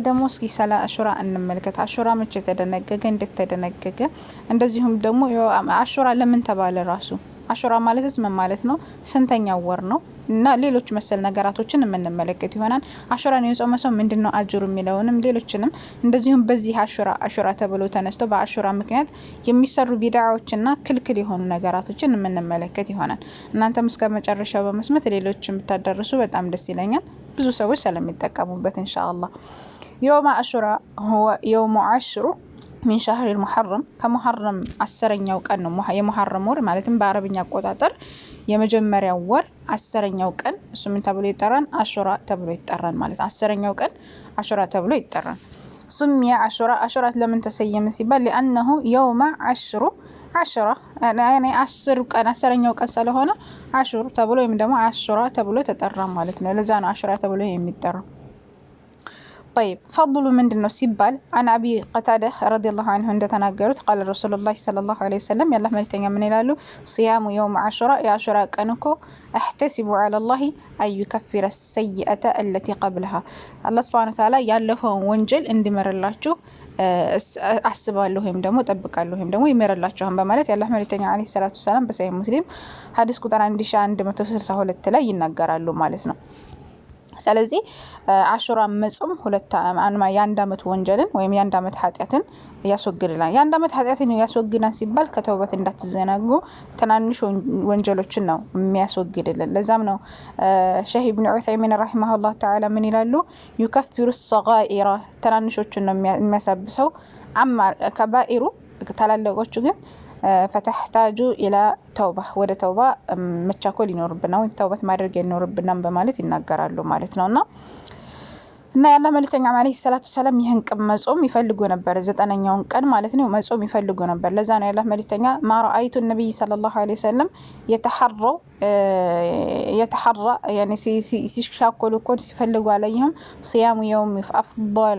ደግሞ እስኪ ስለ አሹራ እንመልከት። አሹራ መቼ ተደነገገ? እንዴት ተደነገገ? እንደዚሁም ደግሞ አሹራ ለምን ተባለ? ራሱ አሹራ ማለትስ ምን ማለት ነው? ስንተኛው ወር ነው? እና ሌሎች መሰል ነገራቶችን የምንመለከት ይሆናል። አሹራን የጾመ ሰው ምንድነው አጅሩ የሚለውንም ሌሎችንም እንደዚሁም በዚህ አሹራ ተብሎ ተነስቶ በአሹራ ምክንያት የሚሰሩ ቢድዓዎችና ክልክል የሆኑ ነገራቶችን የምንመለከት ይሆናል። እናንተም እስከ መጨረሻው በመስመት ሌሎችን ብታደርሱ በጣም ደስ ይለኛል፣ ብዙ ሰዎች ስለሚጠቀሙበት ኢንሻአላህ። يوم عاشوراء هو يوم 10 من شهر المحرم كمحرم 10ኛው ቀን ነው። የሙሐረም ወር ማለትም በአረብኛ አቆጣጠር የመጀመሪያው ወር 10ኛው ቀን እሱ ምን ተብሎ ይጠራል? አሹራ ተብሎ ይጠራል ማለት 10ኛው ቀን አሹራ ተብሎ ይጠራል። سمي عاشوراء ለምን ተሰየመ ሲባል لانه يوم 10 يعني 10ኛው ቀን ስለሆነ አሹር ተብሎ ወይም ደግሞ አሹራ ተብሎ ተጠራ ማለት ነው። ለዛ ነው አሹራ ተብሎ የሚጠራው። طيب فضل من دنو سيبال عن أبي قتادة رضي الله عنه عند تناقرت قال رسول الله صلى الله عليه وسلم يالله ملتنيا من إلالو صيام يوم عاشوراء يا عاشوراء كانكو احتسب على الله أن يكفر السيئة التي قبلها. الله سبحانه وتعالى يالله وانجل اندمر الله አስባለሁም ደግሞ ጠብቃለሁም ደግሞ ይመረላችኋል በማለት ያላህ መልእክተኛ አለይሂ ሰላቱ ሰላም በሰሂህ ሙስሊም ሐዲስ ቁጥር 1162 ላይ ይናገራሉ ማለት ነው። ስለዚህ አሹራ መጾም የአንድ አመት ወንጀልን ወይም የአንድ አመት ኃጢአትን ያስወግድላል። የአንድ አመት ኃጢአትን ያስወግዳል ሲባል ከተውበት እንዳትዘናጉ ትናንሽ ወንጀሎችን ነው የሚያስወግድልን። ለዛም ነው ሸህ ኢብኑ ዑሰይሚን ረሂመሁላህ ተዓላ ምን ይላሉ? يكفر الصغائر ትናንሾችን ነው የሚያሳብሰው። አማ ከባኢሩ ታላላቆቹ ግን فتحتاج الى توبه ወደ ተውባ መቻኮል ይኖርብናል ወይ ተውበት ማድረግ ይኖርብናል በማለት ይናገራሉ ማለት ነውና እና ያላህ መልእክተኛ አለይሂ ሰላቱ ሰላም ይህን ቀን መጾም ይፈልጉ ነበር። 9ኛውን ቀን ማለት ነው መጾም ይፈልጉ ነበር። ለዛ ነው ያላህ መልእክተኛ ما رايت النبي صلى الله عليه وسلم يتحرى يعني ሲሻኮሉ ኮን ሲፈልጉ عليهم صيام يوم افضل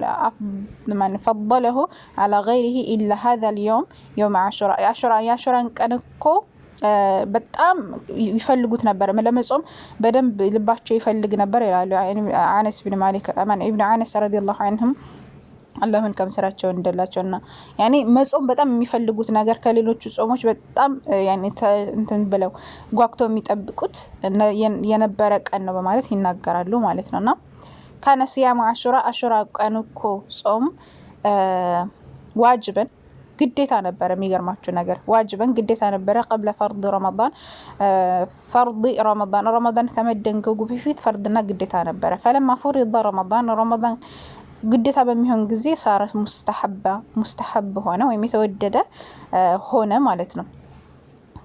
من فضله على غيره الا هذا اليوم يوم عاشوراء ቀን እኮ በጣም ይፈልጉት ነበር ለመጾም በደንብ ልባቸው ይፈልግ ነበር ይላሉ አነስ ኢብኑ ማሊክ ኢብኑ አነስ ረዲየላሁ ዐንሁም አላህን ከምስራቸው እንደላቸውና ያኔ መጾም በጣም የሚፈልጉት ነገር ከሌሎቹ ጾሞች በጣም ያኔ እንትን ብለው ጓግተው የሚጠብቁት የነበረ ቀን ነው በማለት ይናገራሉ ማለት ነውና ካነ ሲያሙ አሹራ ቀን እኮ ጾም ዋጅበን ግዴታ ነበር። የሚገርማችሁ ነገር ዋጅበን ግዴታ ነበር قبل فرض رمضان ከመደንገጉ በፊት ፈርድና ግዴታ ነበር። فلما فرض رمضان ግዴታ በሚሆን ጊዜ ሳረ ሙስተሐብ ሆነ ወይም የተወደደ ሆነ ማለት ነው።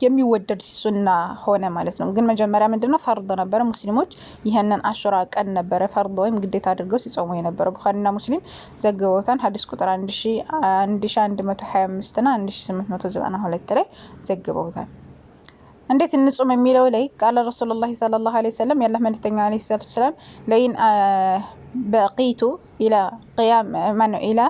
የሚወደድ ሱና ሆነ ማለት ነው። ግን መጀመሪያ ምንድነው ፈርድ ነበር። ሙስሊሞች ይሄንን አሹራ ቀን ነበር ፈርድ ወይም ግዴታ አድርገው ሲጾሙ የነበረው። ቡኻሪና ሙስሊም ዘግበውታል። ሐዲስ ቁጥር 1125 እና 1892 ላይ ዘግበውታል። እንዴት እንጾም የሚለው ላይ ቃል ረሱላህ ሰለላሁ ዐለይሂ ወሰለም ያላህ መልእክተኛ ዐለይሂ ሰላም ለይን በቂቱ ኢላ ቂያም ኢላ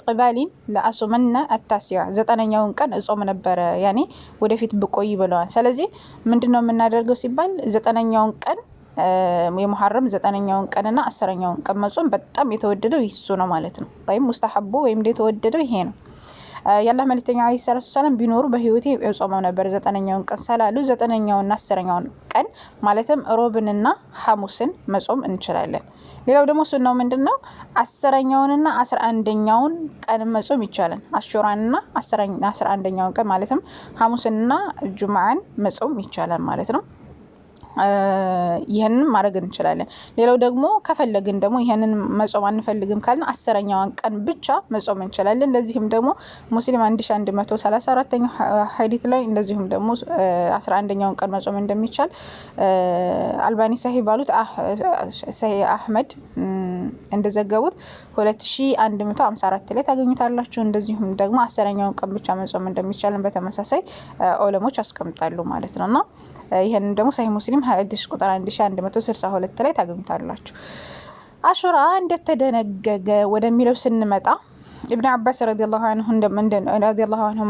قبالين لأصومنا التاسع 9ኛውን ቀን እጾም ነበር ያኔ ወደፊት ብቆይ ብለዋል። ስለዚህ ምንድነው የምናደርገው ሲባል 9ኛውን ቀን የሙሐረም 9ኛውን ቀንና 10ኛውን ቀን መጾም በጣም የተወደደው ይሱ ነው ማለት ነው። طيب ሙስተሐቡ ወይም የተወደደው ይሄ ነው። ያላህ መልእክተኛ አለይሂ ሰላቱ ሰላም ቢኖሩ በህይወቴ እጾመው ነበር 9ኛውን ቀን ሰላሉ 9ኛውና 10ኛውን ቀን ማለትም ሮብንና ሐሙስን መጾም እንችላለን። ሌላው ደግሞ ሱናው ምንድነው 10ኛውንና 11ኛውን ቀን መጾም ይቻላል። አሹራንና 11ኛውን ቀን ማለትም ሐሙስንና ጁምዓን መጾም ይቻላል ማለት ነው። ይሄንን ማድረግ እንችላለን። ሌላው ደግሞ ከፈለግን ደግሞ ይሄንን መጾም አንፈልግም ካልን 10ኛውን ቀን ብቻ መጾም እንችላለን። ለዚህም ደግሞ ሙስሊም 1134ኛው ሐዲስ ላይ እንደዚሁም ደግሞ 11ኛውን ቀን መጾም እንደሚቻል አልባኒ ሰሂህ ባሉት ሰሂህ አህመድ እንደዘገቡት 2154 ላይ ታገኙታላችሁ። እንደዚሁም ደግሞ 10ኛውን ቀን ብቻ መጾም እንደሚቻል በተመሳሳይ ዑለሞች አስቀምጣሉ ማለት ነውና ይሄንን ደግሞ ሰሂህ ሙስሊም ሐዲስ ቁጥር 1162 ላይ ታገኙታላችሁ። አሹራ እንደተደነገገ ወደሚለው ስንመጣ ኢብኑ አባስ ረዲየላሁ ዐንሁ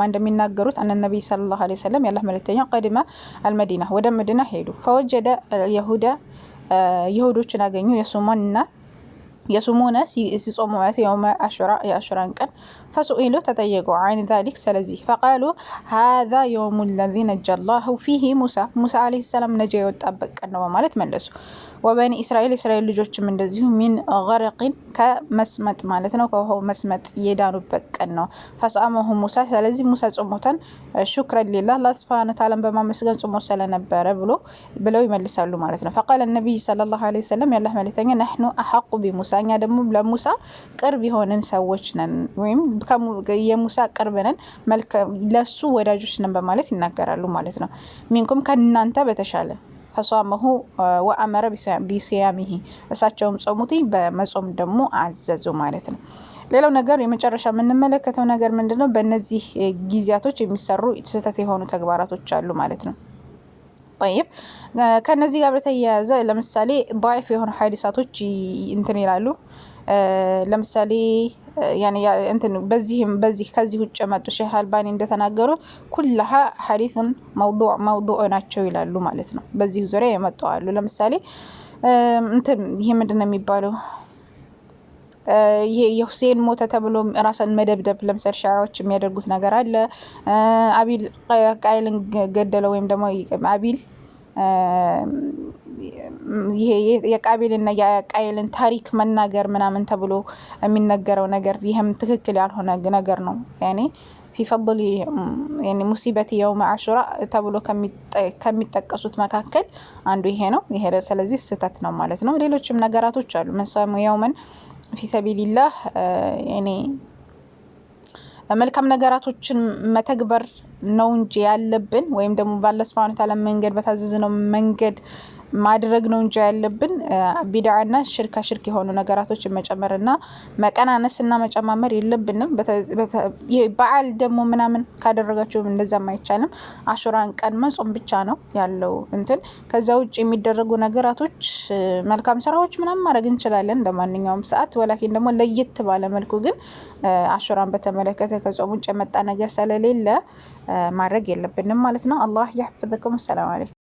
እንደሚናገሩት አን ነብይ ሰለላሁ ዐለይሂ ወሰለም ያላህ መልእክተኛ ቀድመ አልመዲና ወደ መዲና ሄዱ። فوجد يهودዎችን አገኙ የሱሙና የሱሙነ ሲጾሙ ማለት የውመ አሹራ የአሹራን ቀን ፈሱኢሉ ተጠየቁ አይን ዛሊክ ስለዚህ ፈቃሉ ሀዛ የውሙ ለዚ ነጃ ላሁ ፊሂ ሙሳ ዓለይሂ ሰላም ነጃ የወጣበት ቀን ነው በማለት መለሱ። ወበኒ እስራኤል እስራኤል ልጆችም እንደዚሁ ሚን ገረቂን ከመስመጥ ማለት ነው ከውሃው መስመጥ የዳኑበት ቀን ነው። ፈስአመሁ ሙሳ ስለዚህ ሙሳ ጾሞታን ሹክረን ሊላህ አላህ ሱብሓነሁ ወተዓላን በማመስገን ጾሞ ስለነበረ ብለው ይመልሳሉ ማለት ነው። ፈቃለ ነቢይ ሰለላሁ ዐለይሂ ወሰለም ያላህ መልእክተኛ ነህኑ አሐቁ ቢሙሳ እኛ ደግሞ ለሙሳ ቅርብ የሆንን ሰዎች ነን ወይም የሙሳ ቅርብ ነን ለሱ ወዳጆች ነን በማለት ይናገራሉ ማለት ነው። ሚንኩም ከእናንተ በተሻለ ፈሷመሁ ወአመረ ቢሲያሚሂ እሳቸውም ጾሙት በመጾም ደግሞ አዘዙ ማለት ነው። ሌላው ነገር የመጨረሻ የምንመለከተው ነገር ምንድነው? በእነዚህ ጊዜያቶች የሚሰሩ ስህተት የሆኑ ተግባራቶች አሉ ማለት ነው። طيب ከነዚህ ጋር በተያያዘ ለምሳሌ ضعيف የሆኑ ሐዲሳቶች እንትን ይላሉ። ለምሳሌ ያኔ እንትን በዚህ ከዚህ ውጭ መጡ ሼህ አልባኒ እንደተናገሩ ኩልሃ ሐዲስን መውዱዕ ናቸው ይላሉ ማለት ነው። በዚህ ዙሪያ የመጡ አሉ። ለምሳሌ እንትን ይሄ ምንድነው የሚባለው? ይሄ የሁሴን ሞተ ተብሎ ራስን መደብደብ ለምሳሌ ሻዓዎች የሚያደርጉት ነገር አለ። አቢል ቃይልን ገደለው ወይም ደግሞ አቢል ይሄ የቃቢልና የቃይልን ታሪክ መናገር ምናምን ተብሎ የሚነገረው ነገር ይሄም ትክክል ያልሆነ ነገር ነው። ያኔ في فضل يعني ሙሲበት የውመ አሹራ ተብሎ ከሚጠቀሱት መካከል አንዱ ይሄ ነው። ይሄ ስለዚህ ስህተት ነው ማለት ነው። ሌሎችም ነገራቶች አሉ። መሳሙ የውመን في ሰቢልላህ ያኔ መልካም ነገራቶችን መተግበር ነው እንጂ ያለብን ወይም ደግሞ በአላህ ሱብሓነሁ ወተዓላ መንገድ በታዘዝነው መንገድ ማድረግ ነው እንጂ ያለብን ቢድዓና ሽርክ የሆኑ ነገራቶችን መጨመርና መቀናነስና መጨማመር የለብንም። በዓል ደግሞ ምናምን ካደረጋችሁ እንደዛም አይቻልም። አሹራን ቀን መጾም ብቻ ነው ያለው እንትን። ከዛ ውጭ የሚደረጉ ነገራቶች መልካም ስራዎች ምናምን ማድረግ እንችላለን እንደማንኛውም ሰዓት። ወላኪን ደግሞ ለየት ባለ መልኩ ግን አሹራን በተመለከተ ከጾም ውጭ የመጣ ነገር ስለሌለ ማድረግ የለብንም ማለት ነው። አላህ ይحفظكم። ሰላም አለይኩም።